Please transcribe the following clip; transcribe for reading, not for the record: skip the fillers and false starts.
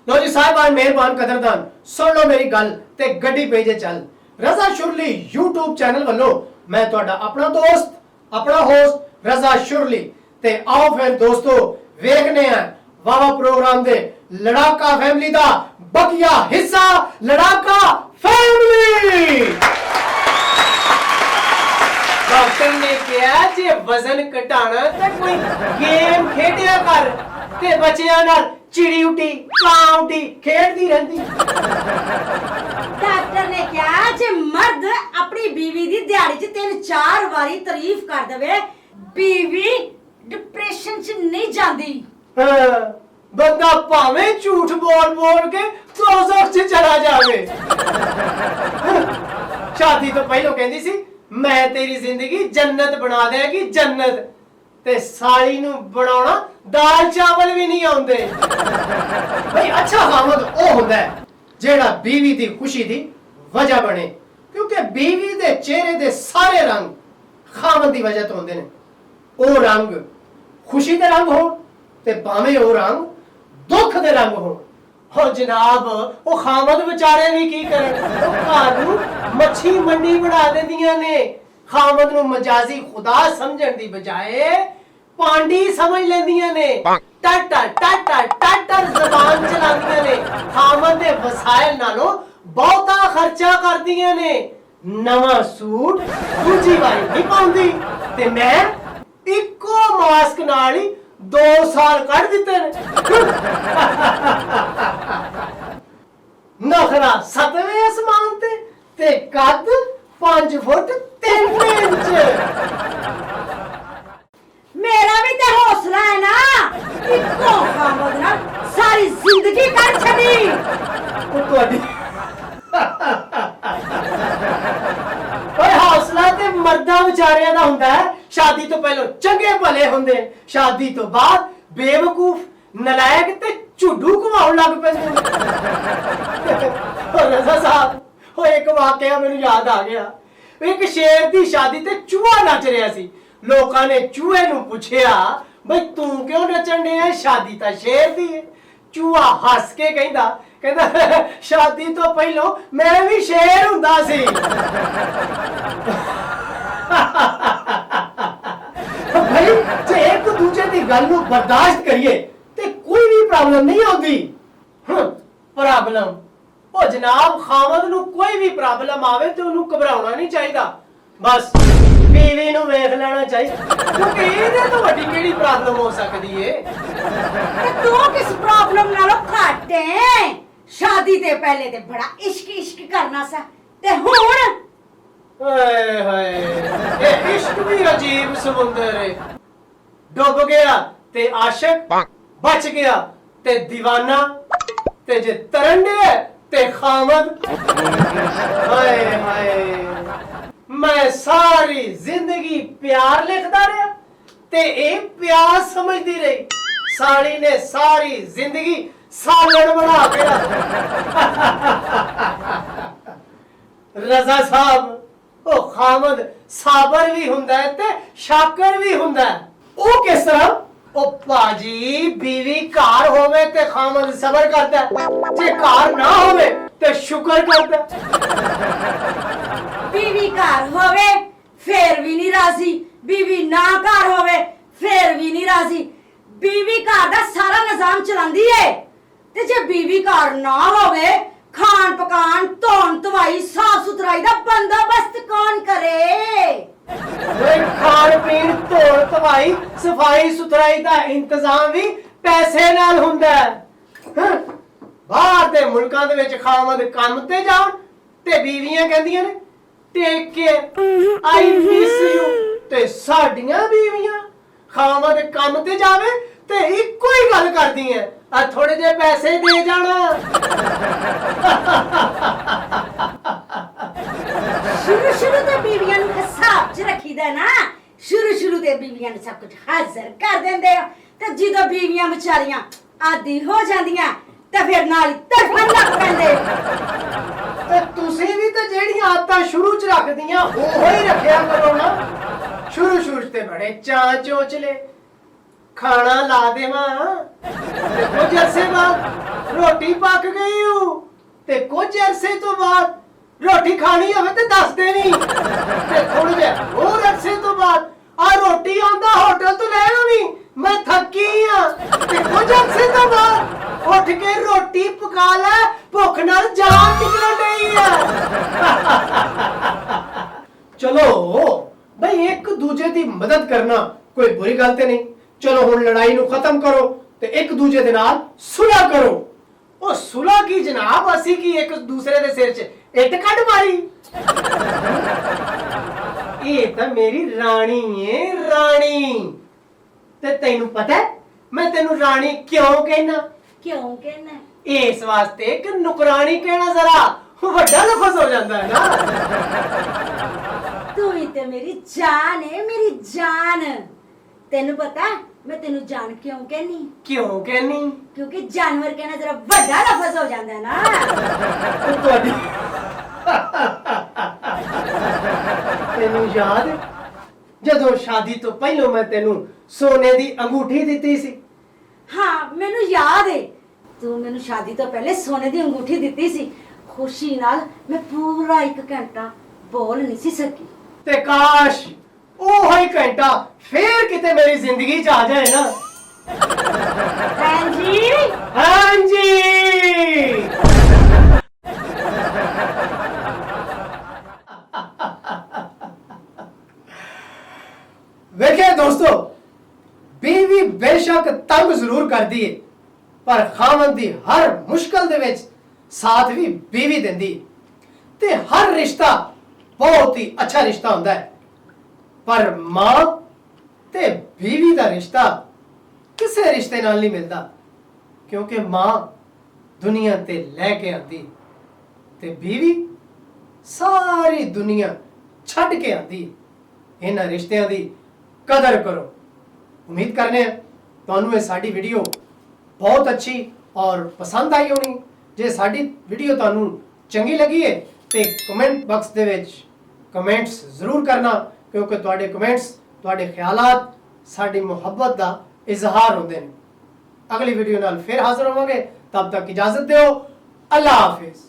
लो जी साहिबान मेहरबान कदरदान सुन लो मेरी गल ते गड्डी भेजे चल। रजा शुरली यूट्यूब चैनल वालों मैं तुहाडा अपना दोस्त अपना होस्ट रजा शुरली ते आओ फिर दोस्तों वेखने हैं वावा प्रोग्राम दे लड़ाका फैमिली दा बकिया हिस्सा लड़ाका फैमिली। डॉक्टर ने कहा जे वजन घटाना ते कोई गेम खेडिया कर ते बच्चियां नाल चिड़ी उठी कां उठी खेडदी रहंदी। डॉक्टर ने कहा जे मर्द अपनी बीवी दी दिहाड़ी च 3-4 बारी तारीफ कर दवे बीवी डिप्रेशन च नहीं जांदी। बंदा भावें झूठ बोल बोल के दोज़ख च चला जावे। शादी तो पहलों कहंदी सी मैं तेरी जिंदगी जन्नत बना देगी जन्नत ते साली नू बनाना दाल चावल भी नहीं आउंदे। भाई अच्छा खामद ओ हुंदा है जेड़ा बीवी दी खुशी दी वजह बने क्योंकि बीवी दे चेहरे दे सारे रंग खामद दी वजह तो होंदे ने। ओ रंग खुशी दे रंग हो ते भावें ओ रंग दुख दे रंग हो। हो जनाब ओ खामद बेचारे भी की करन ओ घर नू मच्छी मंडी बना देंदियां ने। खामद नू मजाजी खुदा समझण दी बजाए पांडी समझ लेंदियां ने। टाटा टाटा टाटा ज़बान चलांदियां ने। खामद दे वसाइल नालों बहुता खर्चा करदियां ने। नवा सूट दूजी वारी नहीं पाउंदी ते मैं इको मास्क नाल ही 2 साल कट दिते ने। नखरा 7वें आसमान ते कद 5 फुट 3 इंच। मेरा भी ते हौसला है ना इको खामद ना सारी जिंदगी कर छड़ी। ओ तुहाडी ओए हौसला ते मर्दां विचारियां दा हुंदा है। शादी तो पहले चंगे भले हुंदे शादी तो बाद बेवकूफ नलायक ते झुड्डू घुमाउण लग पैंदे। रज़ा साहब ओ एक वाकया मैनूं याद आ गया। एक शेर दी शादी ते चूहा नच रिहा सी। लोकां ने चूहे नूं पुछया बई तू क्यों नचण डिया शादी तां शेर दी है। चूहा हस के कहंदा शादी तो पहलों मैं भी शेर हुंदा सी। भाई जे एक दूजे दी गल नूं बर्दाश्त करिए ते कोई भी प्रॉब्लम नहीं आउंदी। प्रॉब्लम ओ जनाब खामद नूं कोई भी प्रॉब्लम आवे ते ओनू घबराउणा नहीं चाहिदा। बस बीवी नूं वेख लेना चाहिए क्योंकि ਇਹਦੇ ਤੋਂ ਵੱਡੀ ਕਿਹੜੀ प्रॉब्लम हो सकदी है। ते तू किस प्रॉब्लम नालों घट है। शादी ते पहले ते बड़ा इश्क इश्क करना सा ते हुण हाय हाय ये इश्क भी अजीब समुंदर है। डुब गया ते आशिक बच गया ते दीवाना ते जे तरन डे ते खामद। हाय हाय मैं सारी जिंदगी प्यार लिखदा रहा ते ए प्यार समझदी रही। साली ने सारी जिंदगी सालन बना के रज़ा साहब ओ खामद साबर भी हुंदा है ते शाकर भी हुंदा है। ओ किस तरह ओ पाजी बीवी घर होवे ते खामद सबर करदा है जे घर ना होवे ते शुक्र करदा। बीवी घर होवे फिर भी नहीं राजी बीवी ना घर होवे फिर भी नहीं राजी। बीवी घर दा सारा निजाम चलांदी है ते जे बीवी घर ना होवे खान पकान धोन धवाई साफ सुथराई दा बंदोबस्त कौन करे। खान पीन धोन धवाई सफाई सुथराई दा इंतजाम भी पैसे नाल हुंदा है। बाहर दे मुल्कां दे विच खामद काम ते जाण ते बीवियां कहंदियां ने take care I miss you ते साडियां बीवियां खामद काम ते जावे ते इक्को ही गल करदी है आ थोड़े जे पैसे दे जाना। शुरू ते बीवियां नूं हिसाब च रखीदा ना। शुरू ते बीवियां नूं सब कुछ हाਜ਼ਰ कर देंदे हो ते ਜਦੋਂ बीवियां ਵਿਚਾਰੀਆਂ आदी हो जांदियां ते फिर नाल तड़फण लग पैंदे। ਤੇ ਤੁਸੀਂ ਵੀ ਤਾਂ ਜਿਹੜੀਆਂ ਆਦਤਾਂ ਸ਼ੁਰੂ ਚ ਰੱਖਦੀਆਂ ਉਹੋ ਹੀ ਰੱਖਿਆ ਕਰੋ ਨਾ। ਸ਼ੁਰੂ ਤੇ ਬੜੇ ਚਾਂ ਚੋਚਲੇ ਖਾਣਾ ਲਾ ਦੇਵਾਂ ਤੇ ਕੁਝ ਅਰਸੇ ਬਾਅਦ ਰੋਟੀ ਪੱਕ ਗਈ ਹੂੰ ਤੇ ਕੁਝ ਅਰਸੇ ਤੋਂ ਬਾਅਦ ਰੋਟੀ ਖਾਣੀ ਹੋਵੇ ਤੇ ਦੱਸਦੇ ਨਹੀਂ ਤੇ ਥੋੜੇ ਜਿਹਾ ਹੋਰ ਅਰਸੇ ਤੋਂ ਬਾਅਦ ਆ ਰੋਟੀ ਆਉਂਦਾ ਹੋਟਲ ਤੋਂ ਲੈ ਆਵੀਂ ਮੈਂ ਥੱਕੀ ਆ ਤੇ ਕੁਝ ਅਰਸੇ ਤੋਂ ਬਾਅਦ ਉੱਠ ਕੇ ਰੋਟੀ ਪਕਾ ਲੈ ਭੁੱਖ ਨਾਲ ਜਾਨ ਨਿਕਲ ਰਹੀ ਆ ਚਲੋ ਬਈ ਇੱਕ ਦੂਜੇ ਦੀ ਮਦਦ ਕਰਨਾ ਕੋਈ ਬੁਰੀ ਗੱਲ ਤੇ ਨਹੀਂ। ਚਲੋ ਹੁਣ ਲੜਾਈ ਨੂੰ ਖਤਮ ਕਰੋ ਤੇ ਇੱਕ ਦੂਜੇ ਦੇ ਨਾਲ ਸੁਲ੍ਹਾ ਕਰੋ। ਉਹ ਸੁਲ੍ਹਾ ਕੀ ਜਨਾਬ, ਅਸੀਂ ਕੀ ਇੱਕ ਦੂਸਰੇ ਦੇ ਸਿਰ 'ਚ ਇੱਟ ਕੱਢ ਮਾਰੀ? ਇਹ ਤਾਂ ਮੇਰੀ ਰਾਣੀ ਏ, ਰਾਣੀ। ਤੇ ਤੈਨੂੰ ਪਤਾ ਹੈ ਮੈਂ ਤੈਨੂੰ ਰਾਣੀ ਕਿਉਂ ਕਹਿਣਾ? ਕਿਉਂ ਕਹਿਣਾ? ਇਸ ਵਾਸਤੇ ਕਿ ਨੁਕਰਾਨੀ ਕਹਿਣਾ ਜ਼ਰਾ ਵੱਡਾ ਲਫ਼ਜ਼ ਹੋ ਜਾਂਦਾ ਹੈ ਨਾ। ਤੂੰ ਹੀ ਤੇ ਮੇਰੀ ਜਾਨ ਹੈ, ਮੇਰੀ ਜਾਨ। ਤੈਨੂੰ ਪਤਾ ਮੈਂ ਤੈਨੂੰ ਜਾਨ ਕਿਉਂ ਕਹਿਨੀ? ਕਿਉਂ ਕਹਿਨੀ? ਕਿਉਂਕਿ ਜਾਨਵਰ ਕਹਿਣਾ ਜ਼ਰਾ ਵੱਡਾ ਲਫ਼ਜ਼ ਹੋ ਜਾਂਦਾ ਹੈ ਨਾ। ਉਹ ਤੁਹਾਡੀ ਤੈਨੂੰ ਯਾਦ ਹੈ? ਜਦੋਂ ਸ਼ਾਦੀ ਤੋਂ ਪਹਿਲਾਂ ਮੈਂ ਤੈਨੂੰ ਸੋਨੇ ਦੀ ਅੰਗੂਠੀ ਦਿੱਤੀ ਸੀ। ਹਾਂ ਮੈਨੂੰ ਯਾਦ ਹੈ, ਤੂੰ ਮੈਨੂੰ ਸ਼ਾਦੀ ਤੋਂ ਪਹਿਲੇ ਸੋਨੇ ਦੀ ਅੰਗੂਠੀ ਦਿੱਤੀ ਸੀ। ਖੁਸ਼ੀ ਨਾਲ ਮੈਂ ਪੂਰਾ 1 ਘੰਟਾ ਬੋਲ ਨਹੀਂ ਸੀ ਸਕੀ। ਤੇ ਕਾਸ਼ ਉਹ ਹੀ ਘੰਟਾ ਫੇਰ ਕਿਤੇ ਮੇਰੀ ਜ਼ਿੰਦਗੀ 'ਚ ਆ ਜਾਏ ਨਾ। ਹਾਂਜੀ ਹਾਂਜੀ। ਵੇਖਿਆ ਦੋਸਤੋ, ਬੀਵੀ ਬੇਸ਼ੱਕ ਤੰਗ ਜ਼ਰੂਰ ਕਰਦੀ ਏ ਪਰ ਖਾਵੰਦ ਦੀ ਹਰ ਮੁਸ਼ਕਲ ਦੇ ਵਿੱਚ ਸਾਥ ਵੀ ਬੀਵੀ ਦਿੰਦੀ ਏ। ਤੇ ਹਰ ਰਿਸ਼ਤਾ ਬਹੁਤ ਹੀ ਅੱਛਾ ਰਿਸ਼ਤਾ ਹੁੰਦਾ ਹੈ ਪਰ ਮਾਂ ਤੇ ਬੀਵੀ ਦਾ ਰਿਸ਼ਤਾ ਕਿਸੇ ਰਿਸ਼ਤੇ ਨਾਲ ਨਹੀਂ ਮਿਲਦਾ ਕਿਉਂਕਿ ਮਾਂ ਦੁਨੀਆ ਤੇ ਲੈ ਕੇ ਆਂਦੀ ਤੇ ਬੀਵੀ ਸਾਰੀ ਦੁਨੀਆ ਛੱਡ ਕੇ ਆਂਦੀ। ਇਹਨਾਂ ਰਿਸ਼ਤਿਆਂ ਦੀ ਕਦਰ ਕਰੋ। ਉਮੀਦ ਕਰਨੇ ਹਾਂ ਤੁਹਾਨੂੰ ਇਹ ਸਾਡੀ ਵੀਡੀਓ ਬਹੁਤ ਅੱਛੀ ਔਰ ਪਸੰਦ ਆਈ ਹੋਣੀ। ਜੇ ਸਾਡੀ ਵੀਡੀਓ ਤੁਹਾਨੂੰ ਚੰਗੀ ਲੱਗੀ ਹੈ ਤੇ ਕਮੈਂਟ ਬਾਕਸ ਦੇ ਵਿੱਚ ਕਮੈਂਟਸ ਜ਼ਰੂਰ ਕਰਨਾ ਕਿਉਂਕਿ ਤੁਹਾਡੇ ਕਮੈਂਟਸ, ਤੁਹਾਡੇ ਖਿਆਲਾਤ ਸਾਡੀ ਮੁਹੱਬਤ ਦਾ ਇਜ਼ਹਾਰ ਹੁੰਦੇ ਨੇ। ਅਗਲੀ ਵੀਡੀਓ ਨਾਲ ਫਿਰ ਹਾਜ਼ਰ ਹੋਵਾਂਗੇ। ਤਬ ਤੱਕ ਇਜਾਜ਼ਤ ਦਿਓ। ਅੱਲਾ ਹਾਫਿਜ਼।